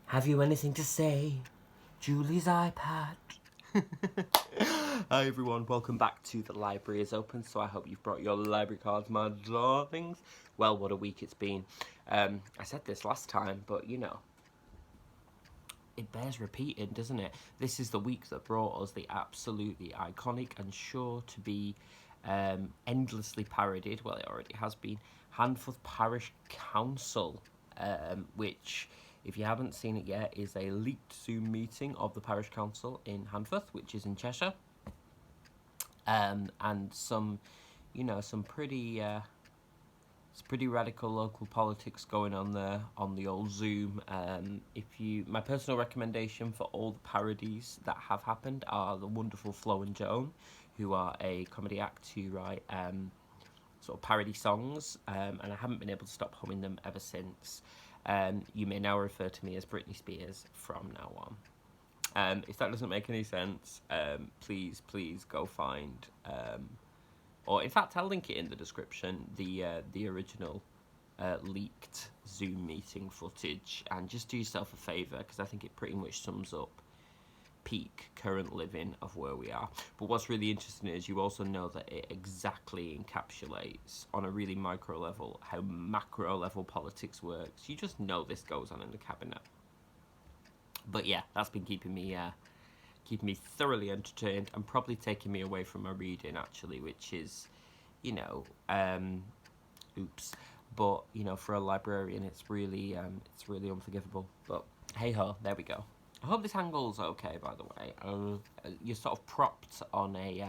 Have you anything to say? Julie's iPad. Hi everyone, welcome back to The Library is Open. So I hope you've brought your library cards, my darlings. Well, what a week it's been. I said this last time, but you know, it bears repeating, doesn't it? This is the week that brought us the absolutely iconic and sure to be endlessly parodied, well it already has been, Handforth Parish Council, which, if you haven't seen it yet, is a leaked Zoom meeting of the Parish Council in Handforth, which is in Cheshire. And some, you know, some pretty radical local politics going on there on the old Zoom. My personal recommendation for all the parodies that have happened are the wonderful Flo and Joan, who are a comedy act who write sort of parody songs, and I haven't been able to stop humming them ever since. You may now refer to me as Britney Spears from now on. If that doesn't make any sense, please go find, or in fact I'll link it in the description, the original leaked Zoom meeting footage, and just do yourself a favour because I think it pretty much sums up peak current living of where we are. But what's really interesting is you also know that it exactly encapsulates on a really micro level how macro level politics works. You just know this goes on in the cabinet. But yeah, that's been keeping me thoroughly entertained and probably taking me away from my reading actually, which is, you know, oops. But you know, for a librarian, it's really unforgivable. But hey ho, there we go. I hope this angle's okay, by the way. You're sort of propped on a,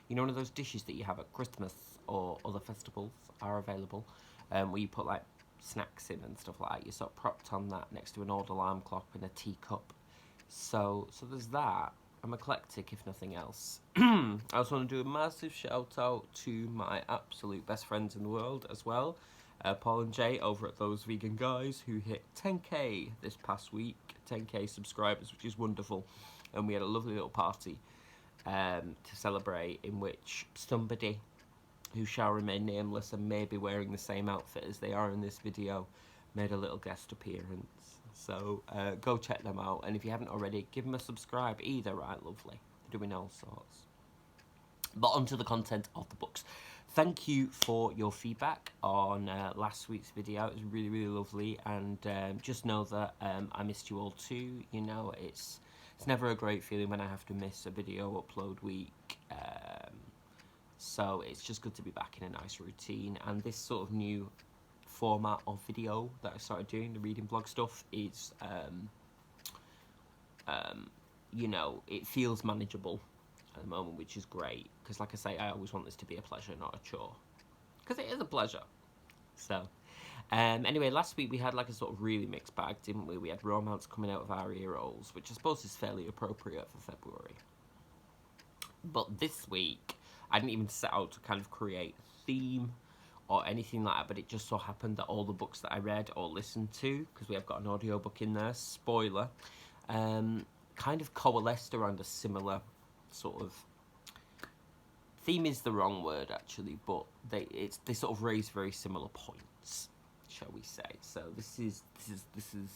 you know, one of those dishes that you have at Christmas or other festivals are available, where you put like snacks in and stuff like that. You're sort of propped on that next to an old alarm clock and a teacup. So there's that. I'm eclectic, if nothing else. I also want to do a massive shout out to my absolute best friends in the world as well. Paul and Jay over at Those Vegan Guys, who hit 10k this past week, 10k subscribers, which is wonderful. And we had a lovely little party to celebrate, in which somebody who shall remain nameless and may be wearing the same outfit as they are in this video made a little guest appearance. So go check them out, and if you haven't already, give them a subscribe either, right, lovely. They're doing all sorts. But onto the content of the books. Thank you for your feedback on last week's video. It was really lovely, and just know that I missed you all too. You know, it's never a great feeling when I have to miss a video upload week. So it's just good to be back in a nice routine, and this sort of new format of video that I started doing, the reading blog stuff, is you know, it feels manageable at the moment, which is great, because like I say, I always want this to be a pleasure, not a chore, because it is a pleasure. So anyway, last week we had like a sort of really mixed bag, didn't we? We had romance coming out of our ear holes, which I suppose is fairly appropriate for February. But this week I didn't even set out to kind of create a theme or anything like that, but it just so happened that all the books that I read or listened to, because we have got an audiobook in there, spoiler, kind of coalesced around a similar sort of theme, is the wrong word actually, but they sort of raise very similar points, shall we say. So this is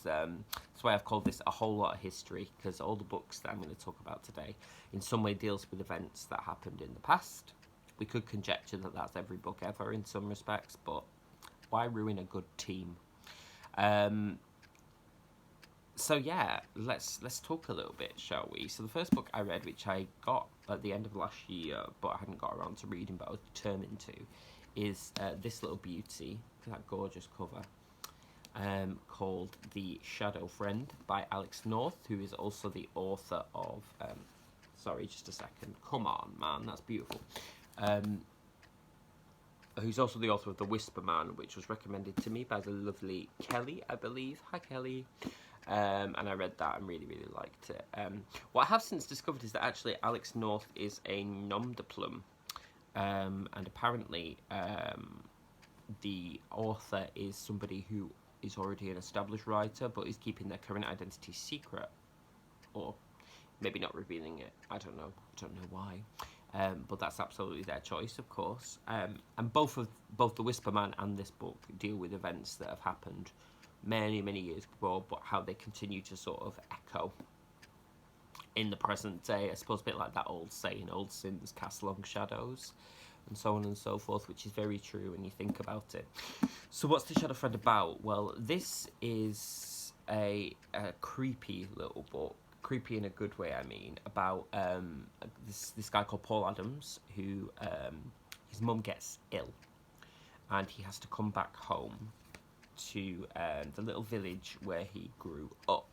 that's why I've called this A Whole Lot of History, because all the books that I'm going to talk about today in some way deals with events that happened in the past. We could conjecture that that's every book ever in some respects, but why ruin a good team? So yeah, let's talk a little bit, shall we? So the first book I read, which I got at the end of last year, but I hadn't got around to reading, but I was determined to, is this little beauty, that gorgeous cover, called The Shadow Friend by Alex North, who is also the author of, sorry, just a second, come on, man, that's beautiful. Who's also the author of The Whisper Man, which was recommended to me by the lovely Kelly, I believe. Hi, Kelly. And I read that and really liked it. What I have since discovered is that actually Alex North is a nom de plume, and apparently the author is somebody who is already an established writer but is keeping their current identity secret, or maybe not revealing it. I don't know why. But that's absolutely their choice, of course. And both The Whisper Man and this book deal with events that have happened many, many years before, but how they continue to sort of echo in the present day. I suppose a bit like that old saying, old sins cast long shadows, and so on and so forth, which is very true when you think about it. So what's the Shadow Friend about? Well, this is a creepy little book, creepy in a good way, I mean, about this guy called Paul Adams, who his mum gets ill, and he has to come back home to the little village where he grew up.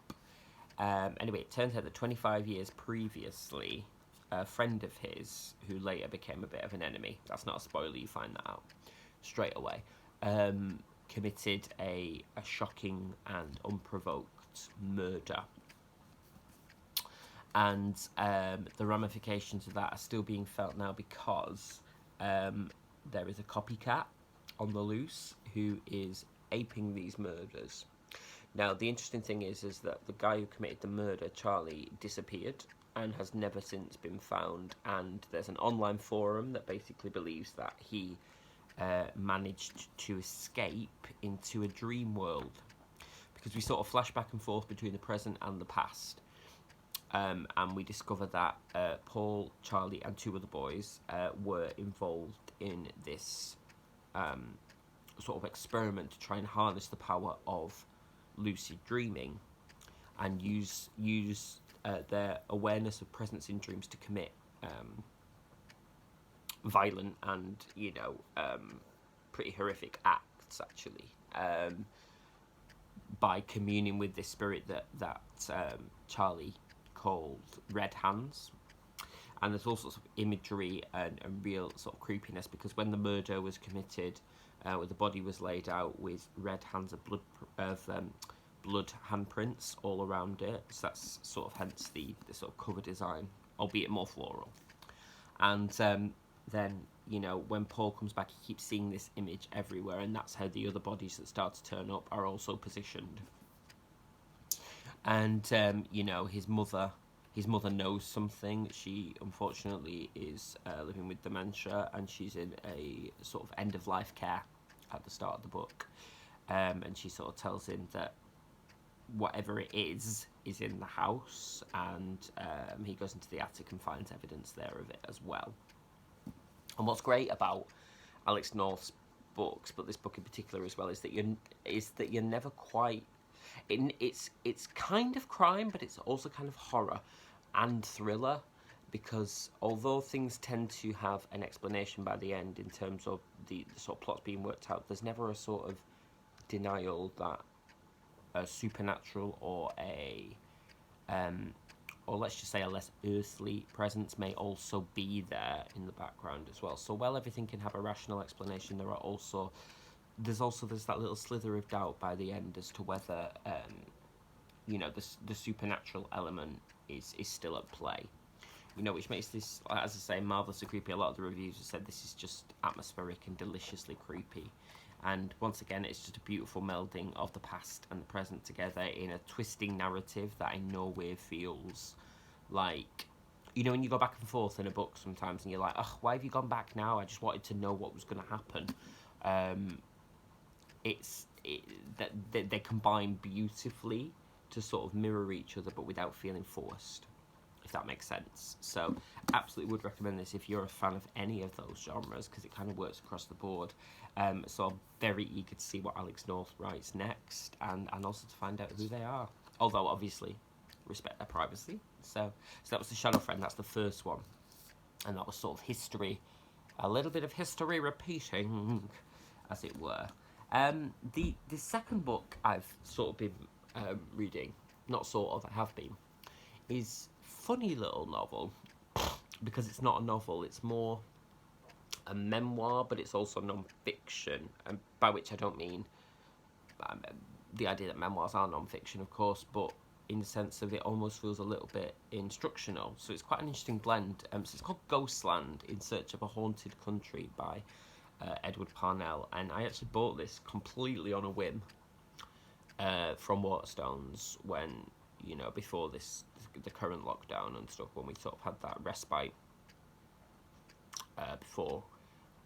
Anyway, it turns out that 25 years previously, a friend of his, who later became a bit of an enemy, that's not a spoiler, you find that out straight away, committed a shocking and unprovoked murder. And the ramifications of that are still being felt now, because there is a copycat on the loose who is aping these murders. Now, the interesting thing is that the guy who committed the murder, Charlie, disappeared and has never since been found. And there's an online forum that basically believes that he managed to escape into a dream world, because we sort of flash back and forth between the present and the past. And we discover that Paul, Charlie, and two other boys were involved in this sort of experiment to try and harness the power of lucid dreaming, and use their awareness of presence in dreams to commit violent and pretty horrific acts, actually, by communing with this spirit that Charlie called Red Hands. And there's all sorts of imagery and real sort of creepiness, because when the murder was committed, where the body was laid out with red hands of blood handprints all around it. So that's sort of hence the sort of cover design, albeit more floral. And then, when Paul comes back, he keeps seeing this image everywhere, and that's how the other bodies that start to turn up are also positioned. And his mother knows something. She unfortunately is living with dementia, and she's in a sort of end of life care at the start of the book, and she sort of tells him that whatever it is in the house, and he goes into the attic and finds evidence there of it as well. And what's great about Alex North's books, but this book in particular as well, is that you're never quite. It's kind of crime, but it's also kind of horror and thriller, because although things tend to have an explanation by the end in terms of the sort of plots being worked out, there's never a sort of denial that a supernatural or or let's just say a less earthly presence may also be there in the background as well. So while everything can have a rational explanation, there's that little slither of doubt by the end as to whether the supernatural element is still at play. Which makes this, as I say, marvellously creepy. A lot of the reviews have said this is just atmospheric and deliciously creepy. And once again, it's just a beautiful melding of the past and the present together in a twisting narrative that in no way feels like, when you go back and forth in a book sometimes and you're like, oh, why have you gone back now? I just wanted to know what was going to happen. They combine beautifully to sort of mirror each other, but without feeling forced, if that makes sense. So absolutely would recommend this if you're a fan of any of those genres, because it kind of works across the board. So I'm very eager to see what Alex North writes next, and also to find out who they are, although obviously respect their privacy. So that was The Shadow Friend. That's the first one, and that was sort of history, a little bit of history repeating, as it were. The second book I've sort of been reading, not sort of, I have been, is funny little novel, because it's not a novel, it's more a memoir, but it's also non-fiction, and by which I don't mean the idea that memoirs are non-fiction, of course, but in the sense of it almost feels a little bit instructional. So it's quite an interesting blend. So it's called Ghostland, In Search of a Haunted Country by Edward Parnell, and I actually bought this completely on a whim from Waterstones when, before the current lockdown and stuff, when we sort of had that respite before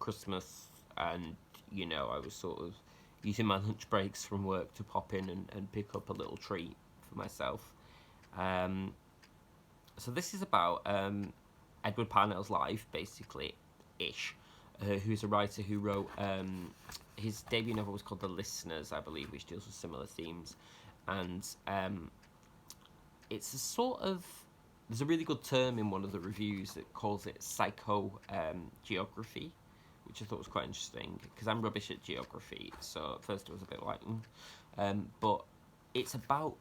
Christmas, and I was sort of using my lunch breaks from work to pop in and pick up a little treat for myself. So this is about Edward Parnell's life, basically, ish. Who's a writer who wrote his debut novel was called The Listeners, I believe, which deals with similar themes, and it's a sort of, there's a really good term in one of the reviews that calls it psycho-geography, which I thought was quite interesting, because I'm rubbish at geography, so at first it was a bit like, but it's about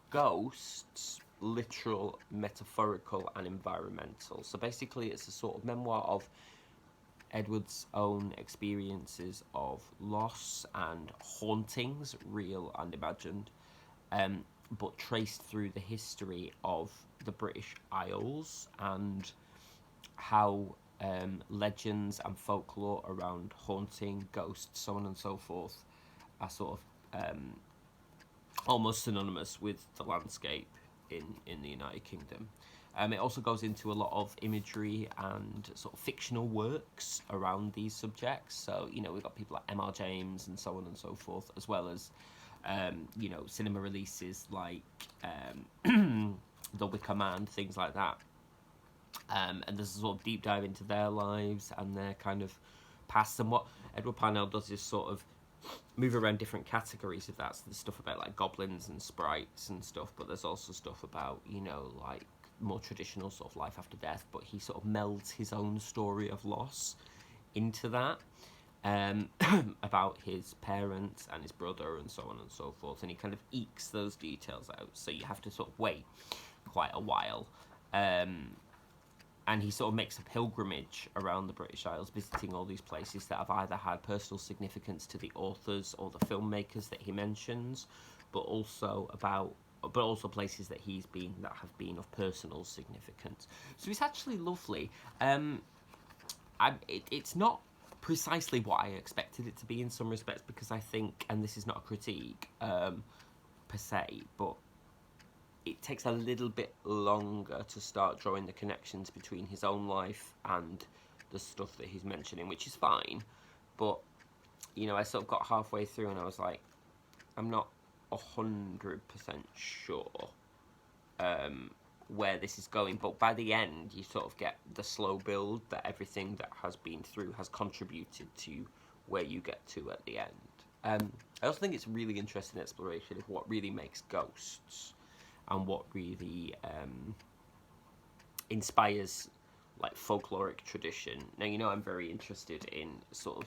ghosts, literal, metaphorical, and environmental. So basically it's a sort of memoir of Edward's own experiences of loss and hauntings, real and imagined, but traced through the history of the British Isles and how legends and folklore around haunting, ghosts, so on and so forth, are sort of almost synonymous with the landscape in the United Kingdom. It also goes into a lot of imagery and sort of fictional works around these subjects. So, you know, we've got people like M.R. James and so on and so forth, as well as, you know, cinema releases like The Wicker Man, things like that. And there's a sort of deep dive into their lives and their kind of past. And what Edward Parnell does is sort of move around different categories of that. So there's stuff about like goblins and sprites and stuff, but there's also stuff about, you know, like more traditional sort of life after death, but he sort of melds his own story of loss into that, about his parents and his brother and so on and so forth, and he kind of ekes those details out, so you have to sort of wait quite a while, and he sort of makes a pilgrimage around the British Isles, visiting all these places that have either had personal significance to the authors or the filmmakers that he mentions, but also places that he's been that have been of personal significance. So it's actually lovely. It's not precisely what I expected it to be in some respects, because I think, and this is not a critique per se, but it takes a little bit longer to start drawing the connections between his own life and the stuff that he's mentioning, which is fine. But, you know, I sort of got halfway through and I was like, I'm not 100% sure where this is going, but by the end you sort of get the slow build that everything that has been through has contributed to where you get to at the end. I also think it's a really interesting exploration of what really makes ghosts and what really inspires like folkloric tradition. Now, you know, I'm very interested in sort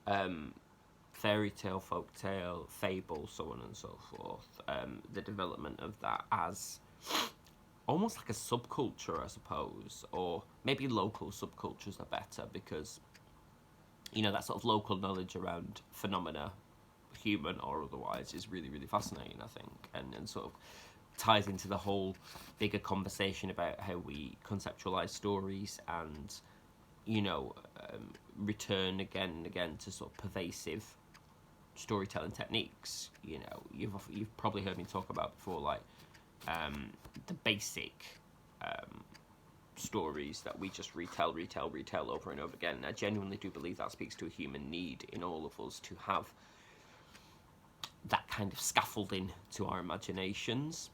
of fairy tale, folk tale, fable, so on and so forth. The development of that as almost like a subculture, I suppose, or maybe local subcultures are better, because, you know, that sort of local knowledge around phenomena, human or otherwise, is really, really fascinating, I think, and sort of ties into the whole bigger conversation about how we conceptualize stories and, you know, return again and again to sort of pervasive storytelling techniques. You know, you've probably heard me talk about before, like the basic stories that we just retell over and over again. And I genuinely do believe that speaks to a human need in all of us to have that kind of scaffolding to our imaginations,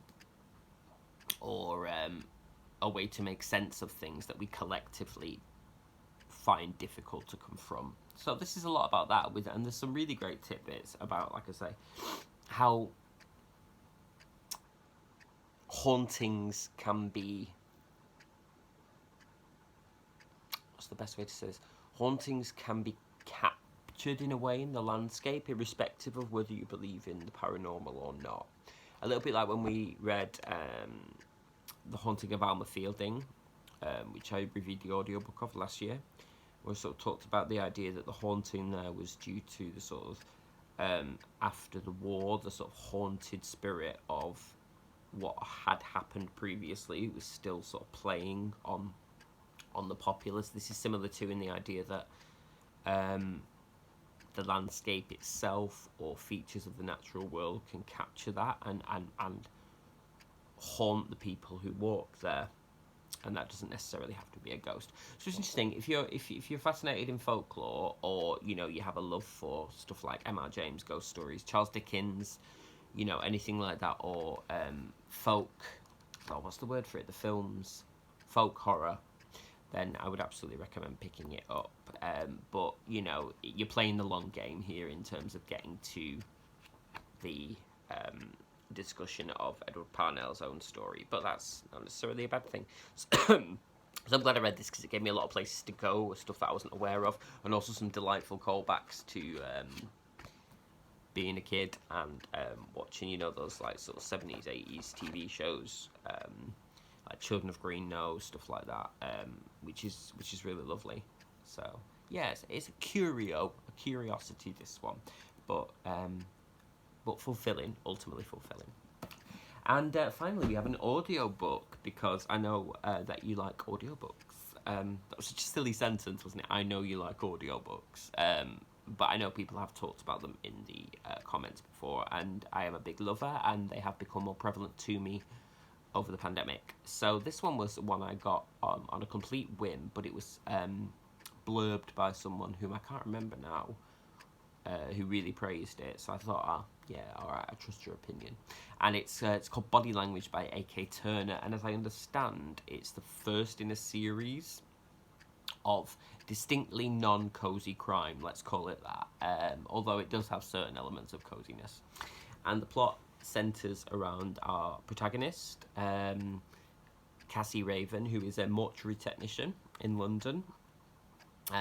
or a way to make sense of things that we collectively find difficult to confront. So this is a lot about that, and there's some really great tidbits about, like I say, how hauntings can be, what's the best way to say this? Hauntings can be captured in a way in the landscape, irrespective of whether you believe in the paranormal or not. A little bit like when we read The Haunting of Alma Fielding, which I reviewed the audiobook of last year. We sort of talked about the idea that the haunting there was due to the sort of, after the war, the sort of haunted spirit of what had happened previously was still sort of playing on the populace. This is similar to in the idea that the landscape itself or features of the natural world can capture that and haunt the people who walk there. and that doesn't necessarily have to be a ghost. So it's interesting if you're fascinated in folklore, or you have a love for stuff like M.R. James ghost stories, Charles Dickens, anything like that, or folk. Oh, what's the word for it? The films, folk horror. Then I would absolutely recommend picking it up. But you're playing the long game here in terms of getting to the discussion of Edward Parnell's own story. But that's not necessarily a bad thing. So I'm glad I read this because it gave me a lot of places to go, stuff that I wasn't aware of, and also some delightful callbacks to being a kid and watching, those like sort of 70s, 80s TV shows, like Children of Green Know, stuff like that, which is really lovely. So yes, it's a curiosity, this one, but fulfilling, ultimately fulfilling. And finally, we have an audiobook, because I know that you like audiobooks. That was such a silly sentence, wasn't it? I know you like audiobooks. But I know people have talked about them in the comments before, and I am a big lover, and they have become more prevalent to me over the pandemic. So this one was one I got on a complete whim, but it was blurbed by someone whom I can't remember now, who really praised it. So I thought, yeah, alright, I trust your opinion. And it's called Body Language by A.K.Turner, and as I understand, it's the first in a series of distinctly non-cozy crime, let's call it that, although it does have certain elements of coziness. And the plot centres around our protagonist, Cassie Raven, who is a mortuary technician in London.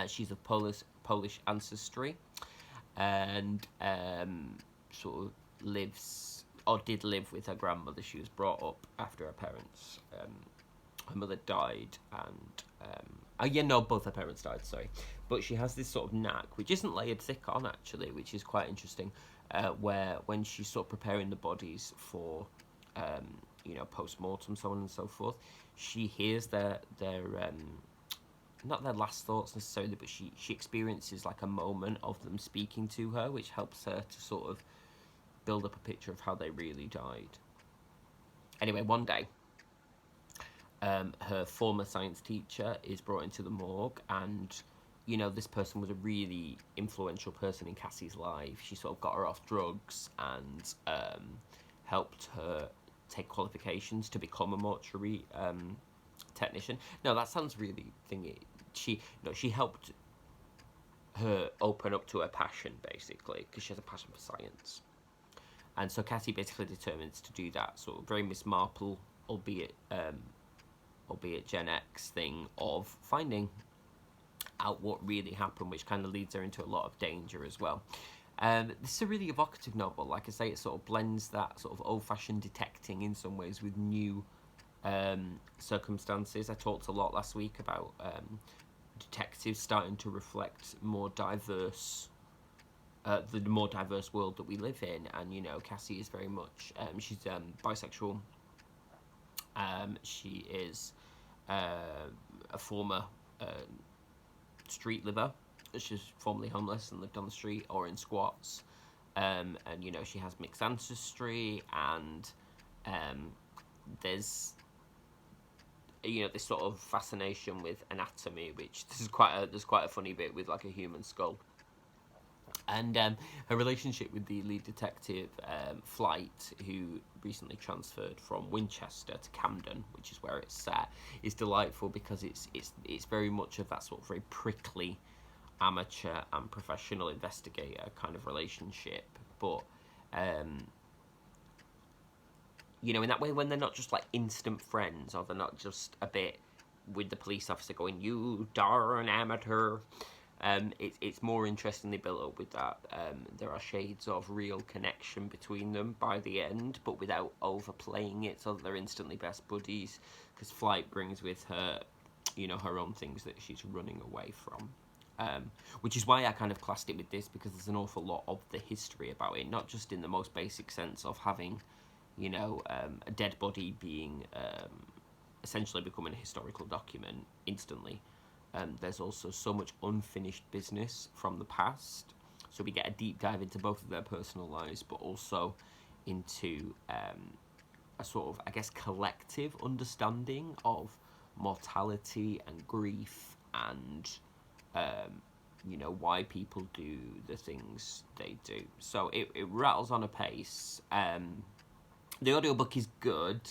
She's of Polish ancestry, and sort of lives, or did live, with her grandmother. She was brought up after her parents. Her mother died, and both her parents died, sorry. But she has this sort of knack, which isn't layered thick on, actually, which is quite interesting, where when she's sort of preparing the bodies for, post-mortem, so on and so forth, she hears their not their last thoughts necessarily, but she experiences like a moment of them speaking to her, which helps her to sort of build up a picture of how they really died. Anyway, one day, her former science teacher is brought into the morgue, and this person was a really influential person in Cassie's life. She sort of got her off drugs and helped her take qualifications to become a mortuary technician. No, that sounds really thingy. She helped her open up to her passion, basically, because she has a passion for science. And so Cassie basically determines to do that sort of very Miss Marple, albeit Gen X thing of finding out what really happened, which kind of leads her into a lot of danger as well. This is a really evocative novel. Like I say, it sort of blends that sort of old-fashioned detecting in some ways with new circumstances. I talked a lot last week about detectives starting to reflect more diverse, the more diverse world that we live in, and Cassie is very much she's bisexual. She is a former street liver. She's formerly homeless and lived on the street or in squats, and she has mixed ancestry, and there's this sort of fascination with anatomy, which there's quite a funny bit with like a human skull. And her relationship with the lead detective, Flight, who recently transferred from Winchester to Camden, which is where it's set, is delightful, because it's very much of that sort of very prickly amateur and professional investigator kind of relationship. But in that way, when they're not just like instant friends, or they're not just a bit with the police officer going, "You darn amateur." It's more interestingly built up with that. There are shades of real connection between them by the end, but without overplaying it so that they're instantly best buddies, because Flight brings with her, her own things that she's running away from. Which is why I kind of classed it with this, because there's an awful lot of the history about it, not just in the most basic sense of having, a dead body being essentially becoming a historical document instantly. There's also so much unfinished business from the past, so we get a deep dive into both of their personal lives, but also into a sort of, I guess, collective understanding of mortality and grief and you know, why people do the things they do. So it rattles on a pace. The audiobook is good.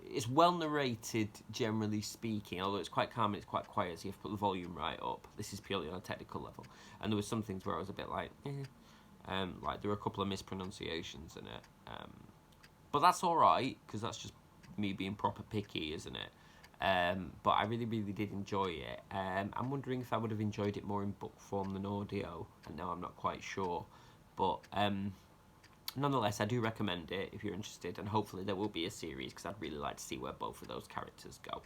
It's well narrated, generally speaking, although it's quite calm and it's quite quiet, so you have to put the volume right up. This is purely on a technical level. And there were some things where I was a bit like, like there were a couple of mispronunciations in it. But that's alright, because that's just me being proper picky, isn't it? But I really, really did enjoy it. I'm wondering if I would have enjoyed it more in book form than audio, and now I'm not quite sure. But nonetheless, I do recommend it if you're interested, and hopefully there will be a series, because I'd really like to see where both of those characters go.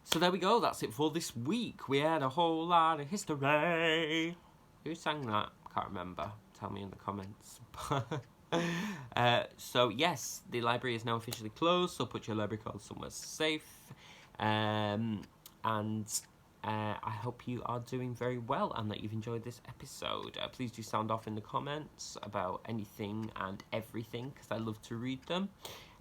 So there we go, that's it for this week. We had a whole lot of history. Who sang that? Can't remember. Tell me in the comments. So yes, the library is now officially closed, so put your library card somewhere safe. And I hope you are doing very well and that you've enjoyed this episode. Please do sound off in the comments about anything and everything, because I love to read them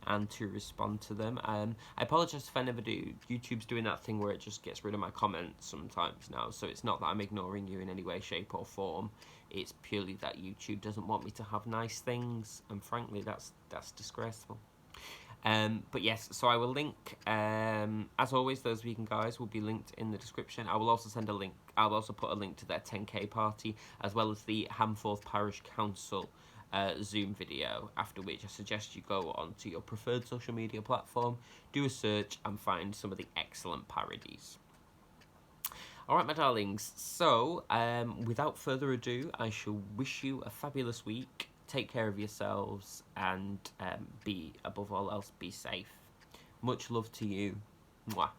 and to respond to them. I apologise if I never do. YouTube's doing that thing where it just gets rid of my comments sometimes now, so it's not that I'm ignoring you in any way, shape or form. It's purely that YouTube doesn't want me to have nice things, and frankly that's disgraceful. But yes, so I will link, as always, those vegan guys will be linked in the description. I will also send a link, I'll also put a link to their 10k party, as well as the Handforth Parish Council Zoom video, after which I suggest you go onto your preferred social media platform, do a search and find some of the excellent parodies. Alright, my darlings, so without further ado, I shall wish you a fabulous week. Take care of yourselves and be, above all else, be safe. Much love to you. Mwah.